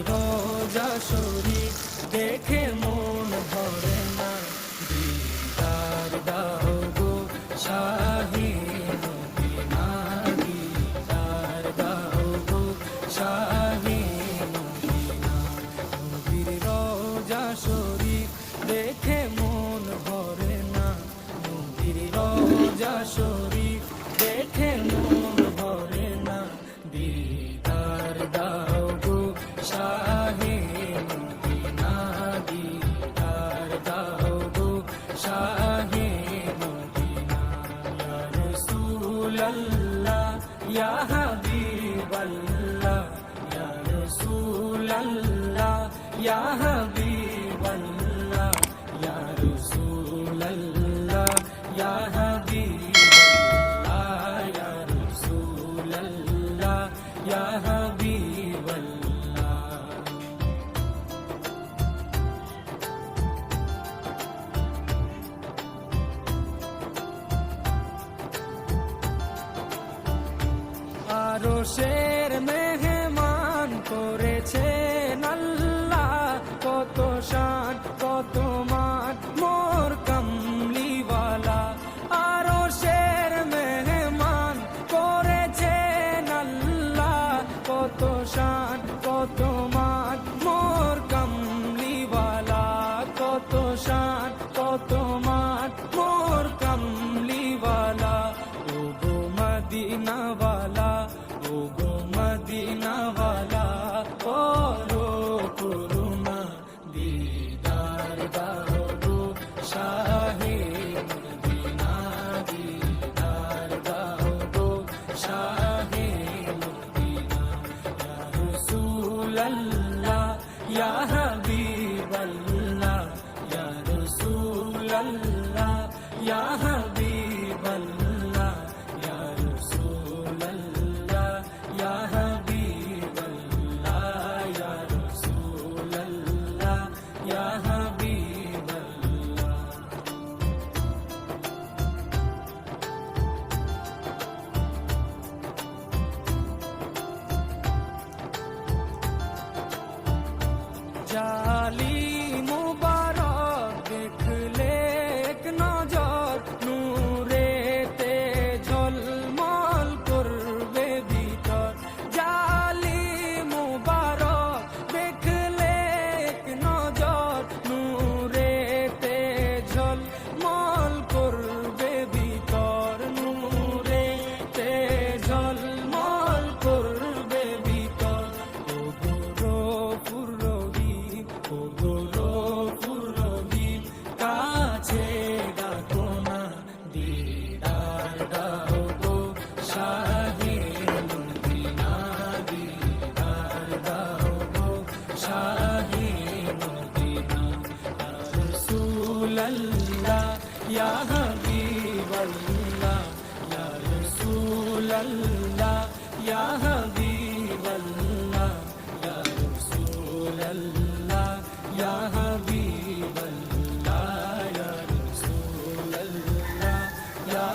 রোজা শরীফ দেখে মন ভরে না, দিদার দাও গো শাহে মদিনা, দিদার দাও গো শাহে মদিনা। নবীর রোজা শরীফ দেখে মন ভরে না, নবীর রোজা শরীফ দেখে মন ভরে না, দিদার দাও গো শাহে মদিনা, দিদার দাও গো শাহে মদিনা। ইয়া রাসূলাল্লাহ ইয়া হাবিবাল্লাহ, ইয়া রাসূলাল্লাহ ইয়া হাবিবাল্লাহ, ইয়া রাসূলাল্লাহ ইয়া হাবিবাল্লাহ, ইয়া রাসূলাল্লাহ ইয়া হাবিবাল্লাহ। আরশের মেহমান করেছেন আল্লাহ, কত শান কত মান মোর কামলিওয়ালা। আরশের মেহমান করেছেন আল্লাহ, কত শান কত মান মোর কামলিওয়ালা, কত শান কত মান মোর কামলিওয়ালা। ও গো মদিনাওয়ালা, ও গো মদিনাওয়ালা, করো করুণা, দিদার দাও গো শাহে মদিনা, দিদার দাও গো শাহে মদিনা। ইয়া রাসূলাল্লাহ ইয়া হাবিবাল্লাহ, ইয়া রাসূলাল্লাহ ইয়া হাবিবাল্লাহ, ইয়া রাসূলাল্লাহ ইয়া হাবিবাল্লাহ, ইয়া রাসূলাল্লাহ ইয়া হাবিবাল্লাহ। জালি মুবারক দেখলে এক নজর, নূরেতে ঝলমল করবে ভিতর। জালি মুবারক দেখলে এক নজর, নূরেতে ঝলমল করবে ভিতর, নূরেতে ঝলমল করবে ভিতর। ও গো রফুর রহিম, ও গো রফুর রহিম, কাছে ডাকো না, দিদার দাও গো শাহে মদিনা, দিদার দাও গো শাহে মদিনা। ইয়া রাসূলাল্লাহ ইয়া হাবিবাল্লাহ, ইয়া রাসূলাল্লাহ ইয়া হাবিবাল্লাহ, ইয়া রাসূলাল্লাহ ইয়া হাবিবাল্লাহ, ইয়া রাসূলাল্লাহ ইয়া